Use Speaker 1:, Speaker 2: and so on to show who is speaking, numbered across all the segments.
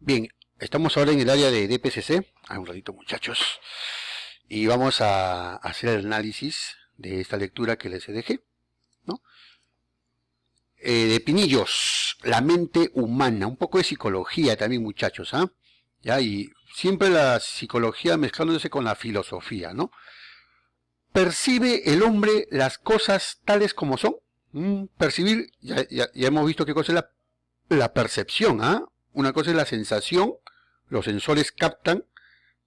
Speaker 1: Bien, estamos ahora en el área de DPCC. Un ratito, muchachos. Y vamos a hacer el análisis de esta lectura que les dejé, ¿no? De Pinillos, la mente humana. Un poco de psicología también, muchachos, ¿ah? ¿Ya? Y siempre la psicología mezclándose con la filosofía, ¿no? ¿Percibe el hombre las cosas tales como son? Percibir, ya hemos visto qué cosa es la percepción, ¿ah? Una cosa es la sensación, los sensores captan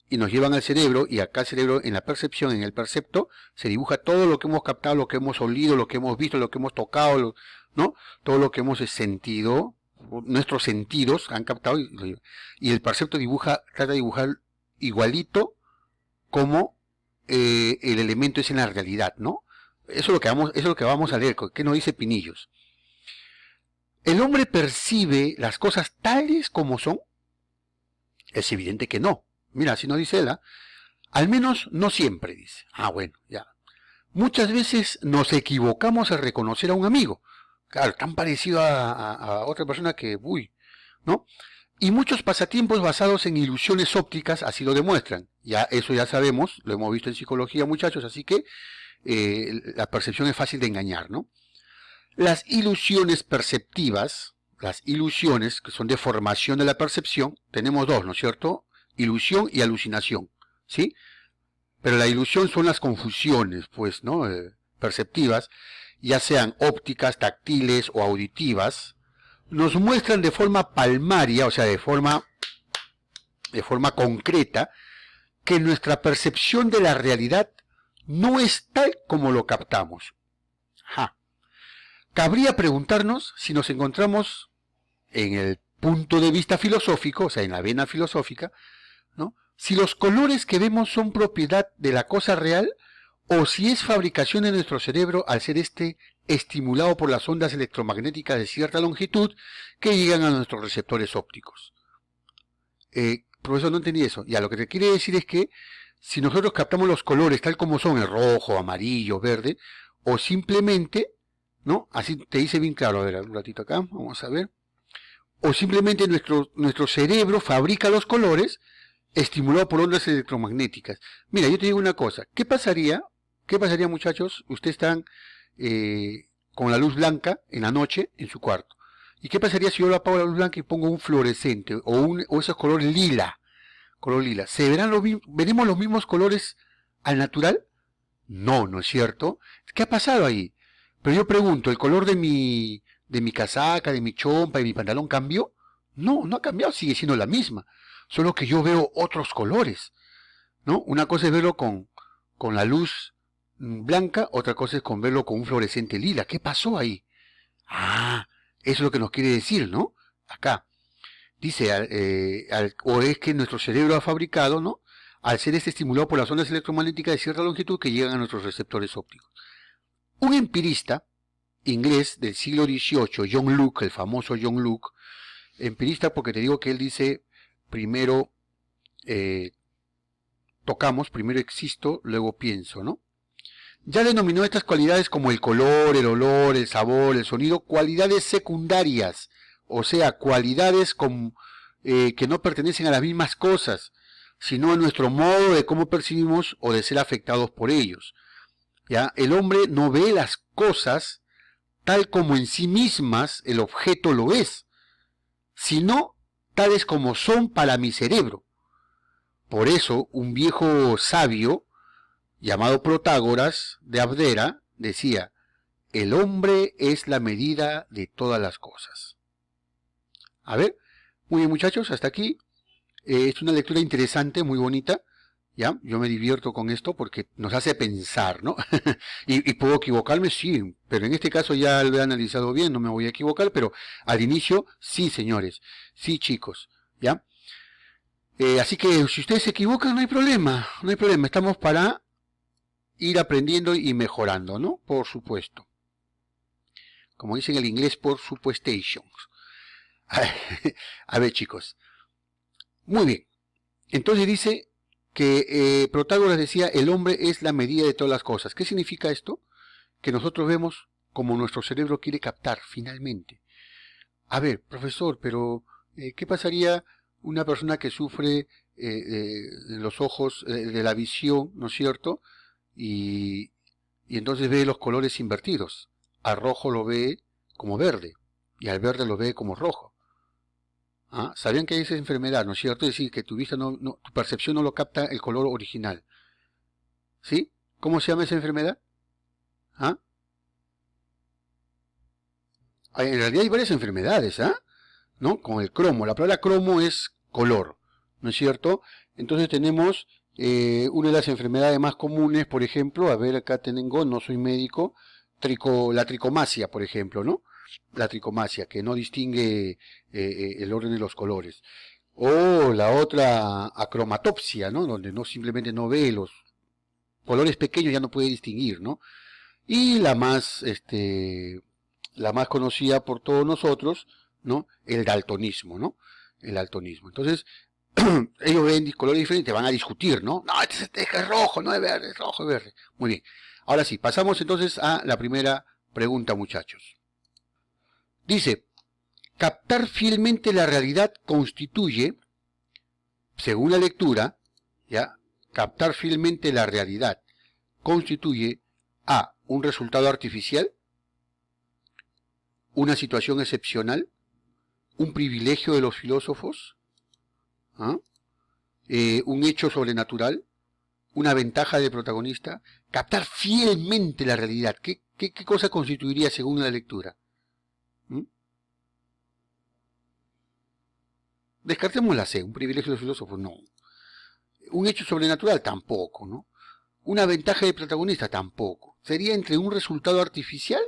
Speaker 1: y nos llevan al cerebro, y acá el cerebro, en la percepción, en el percepto, se dibuja todo lo que hemos captado, lo que hemos olido, lo que hemos visto, lo que hemos tocado, ¿no? Todo lo que hemos sentido, nuestros sentidos han captado, y el percepto trata de dibujar igualito como el elemento es en la realidad, ¿no? Eso es lo que vamos a leer. ¿Qué nos dice Pinillos? ¿El hombre percibe las cosas tales como son? Es evidente que no. Mira, si nos dice él, al menos no siempre, dice. Bueno, ya. Muchas veces nos equivocamos al reconocer a un amigo. Claro, tan parecido a otra persona que, ¿no? Y muchos pasatiempos basados en ilusiones ópticas así lo demuestran. Ya, eso ya sabemos, lo hemos visto en psicología, muchachos, así que la percepción es fácil de engañar, ¿no? Las ilusiones perceptivas, las ilusiones que son de formación de la percepción, tenemos dos, ¿no es cierto? Ilusión y alucinación, ¿sí? Pero la ilusión son las confusiones, pues, ¿no? Perceptivas, ya sean ópticas, táctiles o auditivas, nos muestran de forma palmaria, o sea, de forma concreta, que nuestra percepción de la realidad no es tal como lo captamos. Cabría preguntarnos si nos encontramos en el punto de vista filosófico, o sea, en la vena filosófica, ¿no? Si los colores que vemos son propiedad de la cosa real o si es fabricación de nuestro cerebro al ser estimulado por las ondas electromagnéticas de cierta longitud que llegan a nuestros receptores ópticos. Profesor, no entendí eso. Ya, lo que te quiere decir es que si nosotros captamos los colores tal como son, el rojo, amarillo, verde, o simplemente, ¿no? Así te dice bien claro. A ver, un ratito acá, vamos a ver. O simplemente nuestro cerebro fabrica los colores estimulado por ondas electromagnéticas. Mira, yo te digo una cosa. ¿Qué pasaría, muchachos? Ustedes están con la luz blanca en la noche en su cuarto. ¿Y qué pasaría si yo lo apago la luz blanca y pongo un fluorescente o esos colores lila? Color lila. ¿Veremos los mismos colores al natural? No, ¿no es cierto? ¿Qué ha pasado ahí? Pero yo pregunto, ¿el color de mi casaca, de mi chompa, de mi pantalón cambió? No, no ha cambiado, sigue siendo la misma. Solo que yo veo otros colores, ¿no? Una cosa es verlo con la luz blanca, otra cosa es con verlo con un fluorescente lila. ¿Qué pasó ahí? Eso es lo que nos quiere decir, ¿no? Acá. Dice, o es que nuestro cerebro ha fabricado, ¿no? Al ser estimulado por las ondas electromagnéticas de cierta longitud que llegan a nuestros receptores ópticos. Un empirista inglés del siglo XVIII, John Locke, el famoso John Locke, empirista porque te digo que él dice, primero tocamos, primero existo, luego pienso, ¿no? Ya denominó estas cualidades como el color, el olor, el sabor, el sonido, cualidades secundarias, o sea, cualidades que no pertenecen a las mismas cosas, sino a nuestro modo de cómo percibimos o de ser afectados por ellos. ¿Ya? El hombre no ve las cosas tal como en sí mismas el objeto lo es, sino tales como son para mi cerebro. Por eso, un viejo sabio, llamado Protágoras de Abdera, decía, el hombre es la medida de todas las cosas. A ver, muy bien muchachos, hasta aquí. Es una lectura interesante, muy bonita. ¿Ya? Yo me divierto con esto porque nos hace pensar, ¿no? y puedo equivocarme, sí, pero en este caso ya lo he analizado bien, no me voy a equivocar, pero al inicio, sí, señores, sí, chicos, ¿ya? Así que si ustedes se equivocan, no hay problema, no hay problema, estamos para ir aprendiendo y mejorando, ¿no? Por supuesto. Como dicen en el inglés, por supuestation. A ver, chicos. Muy bien. Entonces dice que Protágoras decía, el hombre es la medida de todas las cosas. ¿Qué significa esto? Que nosotros vemos como nuestro cerebro quiere captar, finalmente. A ver, profesor, pero ¿qué pasaría una persona que sufre de los ojos, de la visión, ¿no es cierto? Y entonces ve los colores invertidos. Al rojo lo ve como verde y al verde lo ve como rojo. ¿Ah? ¿Sabían que hay esa enfermedad, no es cierto? Es decir, que tu vista tu percepción no lo capta el color original. ¿Sí? ¿Cómo se llama esa enfermedad? ¿Ah? En realidad hay varias enfermedades, ¿ah? ¿No? Con el cromo. La palabra cromo es color, ¿no es cierto? Entonces tenemos una de las enfermedades más comunes, por ejemplo, a ver, acá tengo, no soy médico, la tricomacia, por ejemplo, ¿no? La tricomacia, que no distingue el orden de los colores. O la otra acromatopsia, ¿no? Donde no simplemente no ve los colores pequeños, ya no puede distinguir, ¿no? Y la más conocida por todos nosotros, ¿no? El daltonismo, ¿no? El daltonismo. Entonces, ellos ven colores diferentes, van a discutir, ¿no? No, este es rojo, no es verde, es rojo, es verde. Muy bien. Ahora sí, pasamos entonces a la primera pregunta, muchachos. Dice, captar fielmente la realidad constituye, según la lectura, ¿ya? Captar fielmente la realidad constituye A, un resultado artificial, una situación excepcional, un privilegio de los filósofos, ¿ah? Un hecho sobrenatural, una ventaja del protagonista. Captar fielmente la realidad. ¿Qué cosa constituiría según la lectura? ¿Mm? Descartemos la C, un privilegio de los filósofos, no. Un hecho sobrenatural, tampoco, ¿no? Una ventaja del protagonista, tampoco. Sería entre un resultado artificial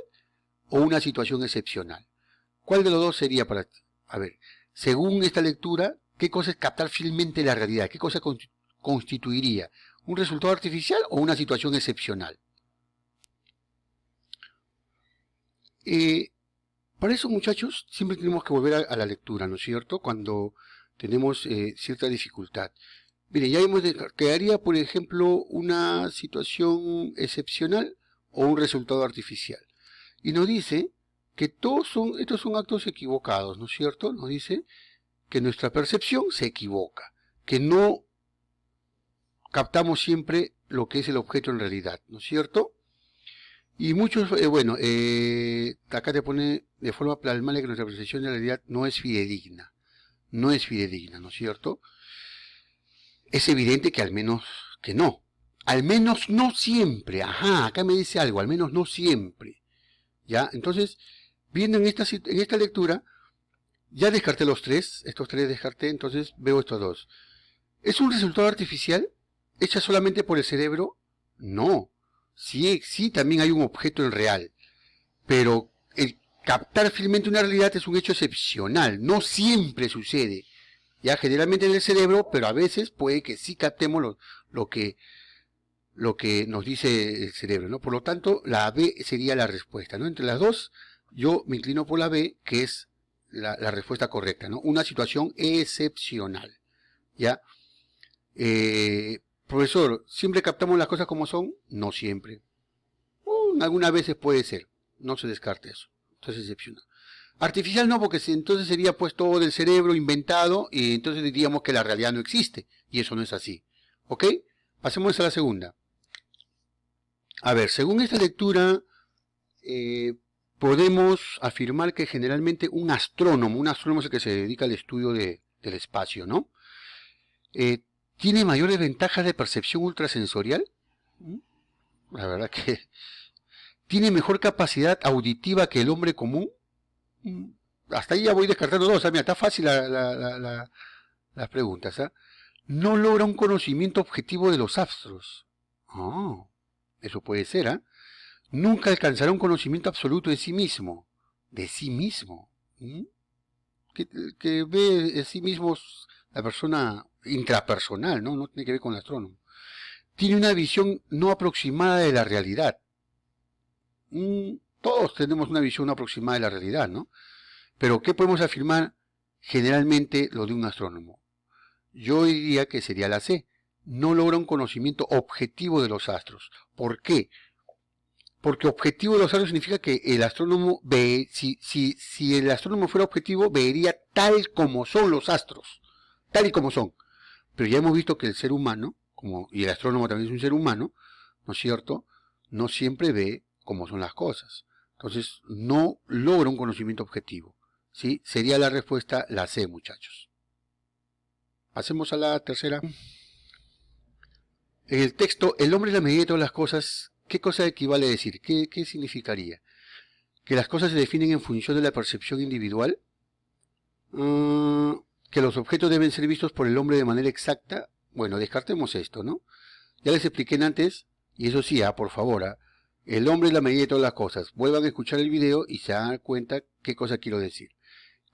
Speaker 1: o una situación excepcional. ¿Cuál de los dos sería para ti? A ver, según esta lectura, ¿qué cosa es captar fielmente la realidad? ¿Qué cosa constituiría? ¿Un resultado artificial o una situación excepcional? Para eso, muchachos, siempre tenemos que volver a la lectura, ¿no es cierto? Cuando tenemos cierta dificultad. Mire, ya vimos que haría, por ejemplo, una situación excepcional o un resultado artificial. Y nos dice que estos son actos equivocados, ¿no es cierto? Nos dice que nuestra percepción se equivoca, que no captamos siempre lo que es el objeto en realidad, ¿no es cierto? Y muchos, acá te pone de forma plasmática que nuestra percepción de la realidad no es fidedigna, ¿no es cierto? Es evidente que al menos que no, al menos no siempre, ajá, acá me dice algo, al menos no siempre, ¿ya? Entonces, viendo en esta lectura, ya descarté estos tres descarté, entonces veo estos dos. ¿Es un resultado artificial? ¿Hecha solamente por el cerebro? No. Sí, también hay un objeto en real. Pero el captar fielmente una realidad es un hecho excepcional. No siempre sucede. Ya generalmente en el cerebro, pero a veces puede que sí captemos lo que nos dice el cerebro, ¿no? Por lo tanto, la B sería la respuesta, ¿no? Entre las dos, yo me inclino por la B, que es la respuesta correcta, ¿no? Una situación excepcional, ¿ya? Profesor, ¿siempre captamos las cosas como son? No siempre. Algunas veces puede ser, no se descarte eso, entonces es excepcional. Artificial no, porque entonces sería pues todo del cerebro inventado y entonces diríamos que la realidad no existe, y eso no es así. ¿Ok? Pasemos a la segunda. A ver, según esta lectura, podemos afirmar que generalmente un astrónomo es el que se dedica al estudio del espacio, ¿no? ¿Tiene mayores ventajas de percepción ultrasensorial? La verdad que... ¿Tiene mejor capacidad auditiva que el hombre común? Hasta ahí ya voy descartando dos. O sea, mira, está fácil las preguntas. ¿Eh? No logra un conocimiento objetivo de los astros. Oh, eso puede ser, ¿eh? Nunca alcanzará un conocimiento absoluto de sí mismo. De sí mismo. Que ve de sí mismo la persona intrapersonal, ¿no? No tiene que ver con el astrónomo. Tiene una visión no aproximada de la realidad. Todos tenemos una visión aproximada de la realidad, ¿no? Pero ¿qué podemos afirmar generalmente lo de un astrónomo? Yo diría que sería la C. No logra un conocimiento objetivo de los astros. ¿Por qué? Porque objetivo de los astros significa que el astrónomo ve, si el astrónomo fuera objetivo, vería tal como son los astros. tal y como son. Pero ya hemos visto que el ser humano, y el astrónomo también es un ser humano, ¿no es cierto?, no siempre ve cómo son las cosas. Entonces, no logra un conocimiento objetivo. ¿Sí? Sería la respuesta la C, muchachos. Pasemos a la tercera. En el texto, el hombre es la medida de todas las cosas. ¿Qué cosa equivale a decir? ¿Qué significaría? ¿Que las cosas se definen en función de la percepción individual? ¿Que los objetos deben ser vistos por el hombre de manera exacta? Bueno, descartemos esto, ¿no? Ya les expliqué antes, y eso sí, por favor, el hombre es la medida de todas las cosas. Vuelvan a escuchar el video y se dan cuenta qué cosa quiero decir.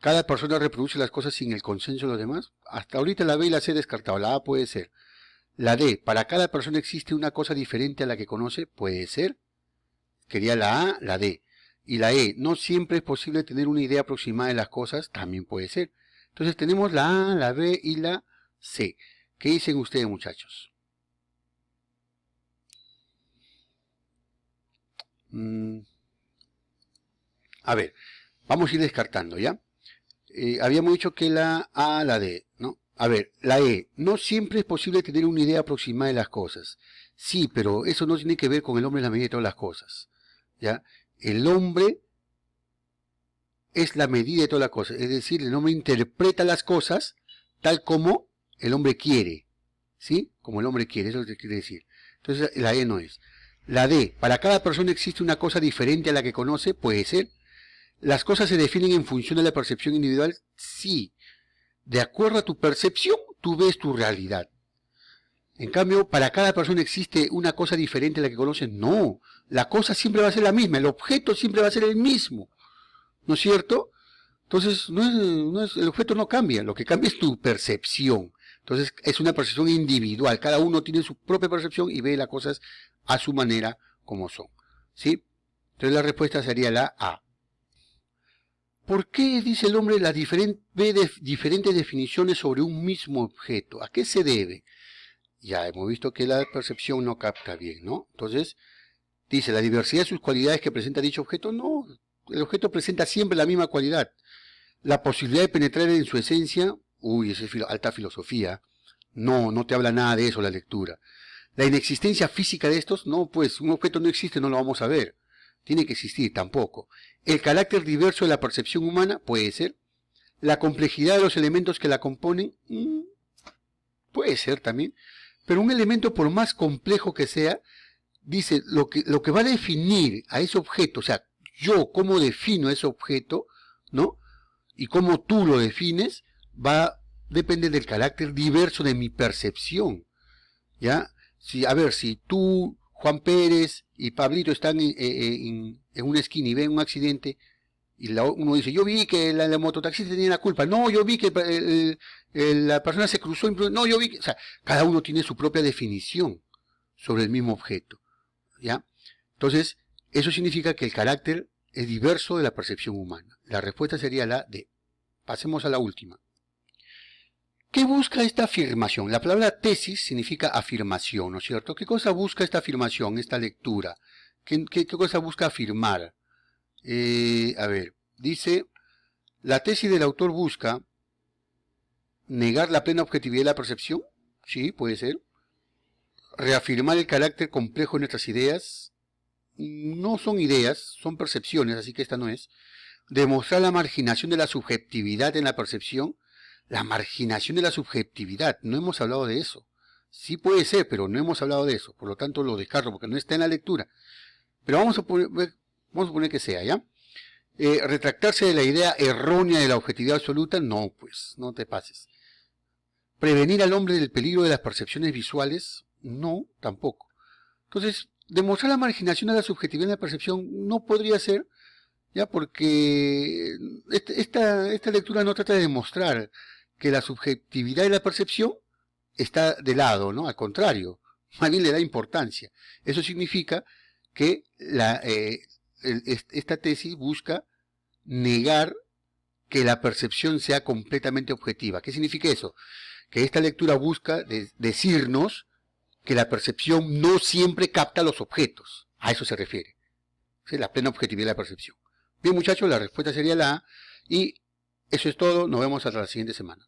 Speaker 1: Cada persona reproduce las cosas sin el consenso de los demás. Hasta ahorita la B y la C descartado. La A puede ser. La D, para cada persona existe una cosa diferente a la que conoce. Puede ser. Quería la A, la D. Y la E, no siempre es posible tener una idea aproximada de las cosas. También puede ser. Entonces tenemos la A, la B y la C. ¿Qué dicen ustedes, muchachos? A ver, vamos a ir descartando, ¿ya? Habíamos dicho que la A, la D, ¿no? A ver, la E, no siempre es posible tener una idea aproximada de las cosas. Sí, pero eso no tiene que ver con el hombre en la medida de todas las cosas, ¿ya? El hombre es la medida de todas las cosas, es decir, el hombre interpreta las cosas tal como el hombre quiere, ¿sí? Como el hombre quiere, eso es lo que quiere decir. Entonces la E no es. La D, para cada persona existe una cosa diferente a la que conoce, puede ser. ¿Las cosas se definen en función de la percepción individual? Sí. De acuerdo a tu percepción, tú ves tu realidad. En cambio, para cada persona existe una cosa diferente a la que conoces. No. La cosa siempre va a ser la misma. El objeto siempre va a ser el mismo. ¿No es cierto? Entonces, el objeto no cambia. Lo que cambia es tu percepción. Entonces, es una percepción individual. Cada uno tiene su propia percepción y ve las cosas a su manera como son. ¿Sí? Entonces, la respuesta sería la A. ¿Por qué, dice el hombre, ve diferentes definiciones sobre un mismo objeto? ¿A qué se debe? Ya hemos visto que la percepción no capta bien, ¿no? Entonces, dice, la diversidad de sus cualidades que presenta dicho objeto, no, el objeto presenta siempre la misma cualidad. La posibilidad de penetrar en su esencia, esa es alta filosofía, no te habla nada de eso la lectura. La inexistencia física de estos, no, pues un objeto no existe, no lo vamos a ver. Tiene que existir, tampoco. El carácter diverso de la percepción humana, puede ser. La complejidad de los elementos que la componen, puede ser también. Pero un elemento, por más complejo que sea, dice, lo que va a definir a ese objeto, o sea, yo cómo defino ese objeto, ¿no? Y cómo tú lo defines, va a depender del carácter diverso de mi percepción, ¿ya? Si tú, Juan Pérez y Pablito están en una esquina y ven un accidente, y uno dice, yo vi que la mototaxista tenía la culpa, no, yo vi que la persona se cruzó, no, yo vi que, o sea, cada uno tiene su propia definición sobre el mismo objeto, ¿ya? Entonces, eso significa que el carácter es diverso de la percepción humana. La respuesta sería la D. Pasemos a la última. ¿Qué busca esta afirmación? La palabra tesis significa afirmación, ¿no es cierto? ¿Qué cosa busca esta afirmación, esta lectura? ¿Qué cosa busca afirmar? A ver, dice, la tesis del autor busca negar la plena objetividad de la percepción, sí, puede ser. Reafirmar el carácter complejo de nuestras ideas, no son ideas, son percepciones, así que esta no es. Demostrar la marginación de la subjetividad en la percepción, la marginación de la subjetividad, no hemos hablado de eso. Sí puede ser, pero no hemos hablado de eso, por lo tanto lo descarto porque no está en la lectura. Pero vamos a poner que sea, ¿ya? Retractarse de la idea errónea de la objetividad absoluta, no, pues, no te pases. Prevenir al hombre del peligro de las percepciones visuales, no, tampoco. Entonces, demostrar la marginación de la subjetividad en la percepción no podría ser, ya, porque esta lectura no trata de demostrar que la subjetividad de la percepción está de lado, ¿no? Al contrario, más bien le da importancia. Eso significa que esta tesis busca negar que la percepción sea completamente objetiva. ¿Qué significa eso? Que esta lectura busca decirnos que la percepción no siempre capta los objetos. A eso se refiere. ¿Sí? La plena objetividad de la percepción. Bien, muchachos, la respuesta sería la A. Y eso es todo. Nos vemos hasta la siguiente semana.